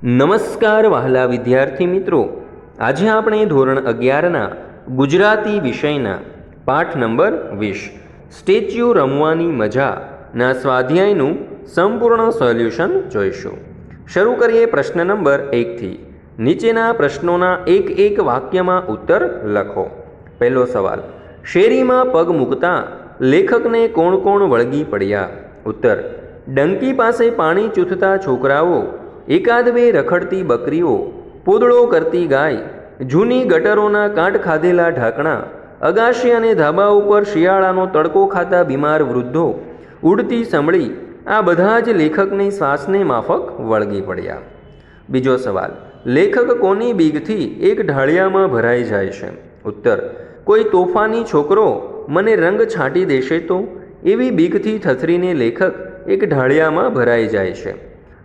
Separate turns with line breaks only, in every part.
નમસ્કાર વહાલા વિદ્યાર્થી મિત્રો, આજે આપણે ધોરણ 11ના ગુજરાતી વિષયના પાઠ નંબર 20 સ્ટેચ્યુ રમવાની મજાના સ્વાધ્યાયનું સંપૂર્ણ સોલ્યુશન જોઈશું। શરૂ કરીએ પ્રશ્ન નંબર 1થી। નીચેના પ્રશ્નોના એક વાક્યમાં ઉત્તર લખો। પહેલો સવાલ, શેરીમાં પગ મૂકતા લેખકને કોણ કોણ વળગી પડ્યા? ઉત્તર, ડંકી પાસે પાણી ચૂથતા છોકરાઓ, એકાદ બે રખડતી બકરીઓ, પોદળો કરતી ગાય, જૂની ગટરોના કાંટ ખાધેલા ઢાંકણા, અગાશી અને ધાબા ઉપર શિયાળાનો તડકો ખાતા બીમાર વૃદ્ધો, ઉડતી સમળી, આ બધા જ લેખકની શ્વાસને માફક વળગી પડ્યા। બીજો સવાલ, લેખક કોની બીકથી એક ઢાળિયામાં ભરાઈ જાય છે? ઉત્તર, કોઈ તોફાની છોકરો મને રંગ છાંટી દેશે તો, એવી બીકથી થથરીને લેખક એક ઢાળિયામાં ભરાઈ જાય છે।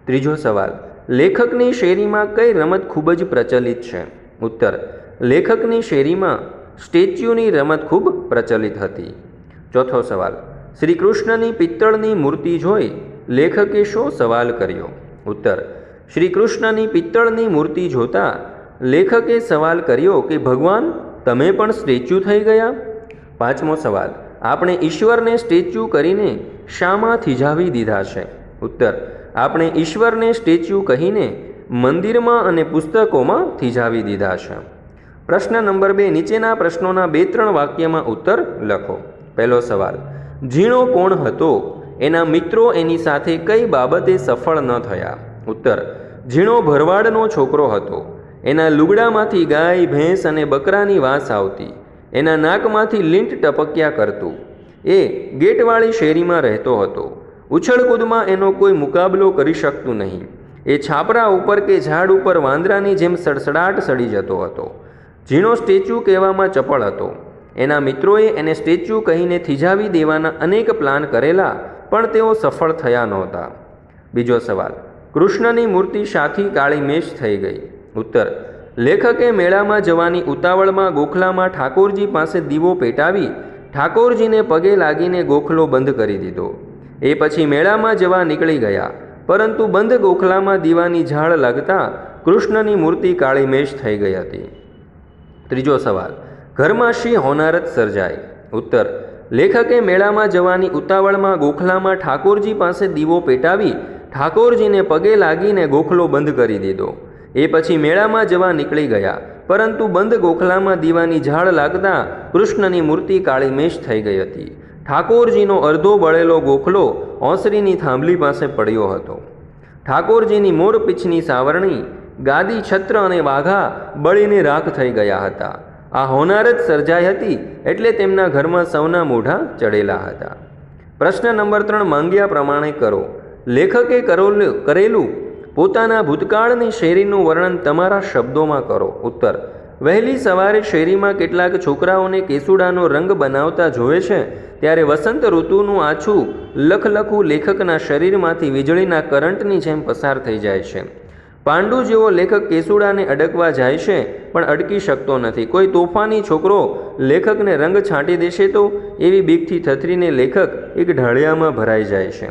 ત્રીજો સવાલ, લેખકની શેરીમાં કઈ રમત ખૂબ જ પ્રચલિત છે? ઉત્તર, લેખકની શેરીમાં સ્ટેચ્યુની રમત ખૂબ પ્રચલિત હતી। ચોથો સવાલ, શ્રી કૃષ્ણની પિત્તળની મૂર્તિ જોઈ લેખકે શો સવાલ કર્યો? ઉત્તર, શ્રી કૃષ્ણની પિત્તળની મૂર્તિ જોતા લેખકે સવાલ કર્યો કે ભગવાન તમે પણ સ્ટેચ્યુ થઈ ગયા? પાંચમો સવાલ, આપણે ઈશ્વરને સ્ટેચ્યુ કરીને શામાં થીજાવી દીધા છે? ઉત્તર, આપણે ઈશ્વરને સ્ટેચ્યુ કહીને મંદિરમાં અને પુસ્તકોમાં થીજાવી દીધા છે। પ્રશ્ન નંબર 2, નીચેના પ્રશ્નોના 2-3 વાક્યમાં ઉત્તર લખો। પહેલો સવાલ, ઝીણો કોણ હતો? એના મિત્રો એની સાથે કઈ બાબતે સફળ ન થયા? ઉત્તર, ઝીણો ભરવાડનો છોકરો હતો। એના લુગડામાંથી ગાય, ભેંસ અને બકરાની વાસ આવતી, એના નાકમાંથી લીંટ ટપક્યા કરતું, એ ગેટવાળી શેરીમાં રહેતો હતો। ઉછળકૂદમાં એનો કોઈ મુકાબલો કરી શકતું નહીં, એ છાપરા ઉપર કે ઝાડ ઉપર વાંદરાની જેમ સડસડાટ સડી જતો હતો। ઝીણો સ્ટેચ્યુ કહેવામાં ચપળ હતો। એના મિત્રોએ એને સ્ટેચ્યુ કહીને થીજાવી દેવાના અનેક પ્લાન કરેલા, પણ તેઓ સફળ થયા નહોતા। બીજો સવાલ, કૃષ્ણની મૂર્તિ શાથી કાળી મેષ થઈ ગઈ? ઉત્તર, લેખકે મેળામાં જવાની ઉતાવળમાં ગોખલામાં ઠાકોરજી પાસે દીવો પેટાવી ઠાકોરજીને પગે લાગીને ગોખલો બંધ કરી દીધો। એ પછી મેળામાં જવા નીકળી ગયા, પરંતુ બંધ ગોખલામાં દીવાની ઝાળ લાગતા કૃષ્ણની મૂર્તિ કાળી મેષ થઈ ગઈ હતી। ત્રીજો સવાલ, ઘરમાં શી હોનારત સર્જાઈ? ઉત્તર, લેખકે મેળામાં જવાની ઉતાવળમાં ગોખલામાં ઠાકોરજી પાસે દીવો પેટાવી ઠાકોરજીને પગે લાગીને ગોખલો બંધ કરી દીધો। એ પછી મેળામાં જવા નીકળી ગયા, પરંતુ બંધ ગોખલામાં દીવાની ઝાળ લાગતા કૃષ્ણની મૂર્તિ કાળી મેષ થઈ ગઈ હતી। ઠાકોરજીનો અડધો બળેલો ગોખલો ઓસરીની થાંભલી પાસે પડ્યો હતો। ઠાકોરજીની મોરપીંછની સાવરણી, ગાદી, છત્ર અને વાઘા બળીને રાખ થઈ ગયા હતા। આ હોનારત સર્જાઈ હતી એટલે તેમના ઘરમાં સૌના મોઢા ચડેલા હતા। પ્રશ્ન નંબર 3, માંગ્યા પ્રમાણે કરો। લેખકે કરેલું પોતાના ભૂતકાળની શેરીનું વર્ણન તમારા શબ્દોમાં કરો। ઉત્તર, વહેલી સવારે શેરીમાં કેટલાક છોકરાઓને કેસુડાનો રંગ બનાવતા જોવે છે ત્યારે વસંત ઋતુનું આછું લખલખું લેખકના શરીરમાંથી વીજળીના કરંટની જેમ પસાર થઈ જાય છે। પાંડુ જેવો લેખક કેસુડાને અડકવા જાય છે પણ અડકી શકતો નથી। કોઈ તોફાની છોકરો લેખકને રંગ છાંટી દેશે તો, એવી બીકથી થથરીને લેખક એક ઢાળિયામાં ભરાઈ જાય છે।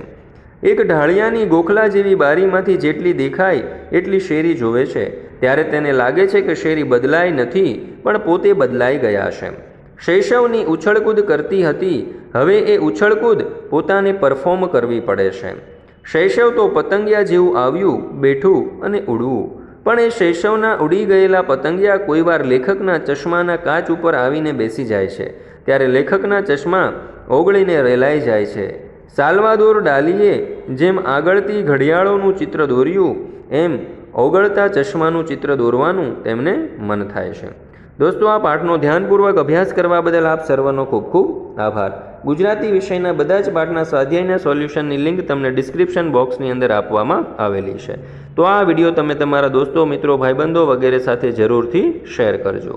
એક ઢાળિયાની ગોખલા જેવી બારીમાંથી જેટલી દેખાય એટલી શેરી જોવે છે ત્યારે તેને લાગે છે કે શેરી બદલાઈ નથી પણ પોતે બદલાઈ ગયા છે। શૈશવની ઉછળકૂદ કરતી હતી, હવે એ ઉછળકૂદ પોતાને પરફોર્મ કરવી પડે છે। શૈશવ તો પતંગિયા જેવું આવ્યું, બેઠું અને ઉડવું, પણ એ શૈશવના ઉડી ગયેલા પતંગિયા કોઈવાર લેખકના ચશ્માના કાચ ઉપર આવીને બેસી જાય છે ત્યારે લેખકના ચશ્મા ઓગળીને રેલાઈ જાય છે। સાલ્વાદોર ડાલીએ જેમ આગળતી ઘડિયાળોનું ચિત્ર દોર્યું, એમ ઓગળતા ચશ્માનું ચિત્ર દોરવાનું તેમને મન થાય છે। દોસ્તો, આ પાઠનો ધ્યાનપૂર્વક અભ્યાસ કરવા બદલ આપ સર્વનો ખૂબ ખૂબ આભાર। ગુજરાતી વિષયના બધા જ પાઠના સ્વાધ્યાયના સોલ્યુશનની લિંક તમને ડિસ્ક્રિપ્શન બોક્સની અંદર આપવામાં આવેલી છે। તો આ વિડીયો તમે તમારા દોસ્તો, મિત્રો, ભાઈબંધો વગેરે સાથે જરૂરથી શેર કરજો।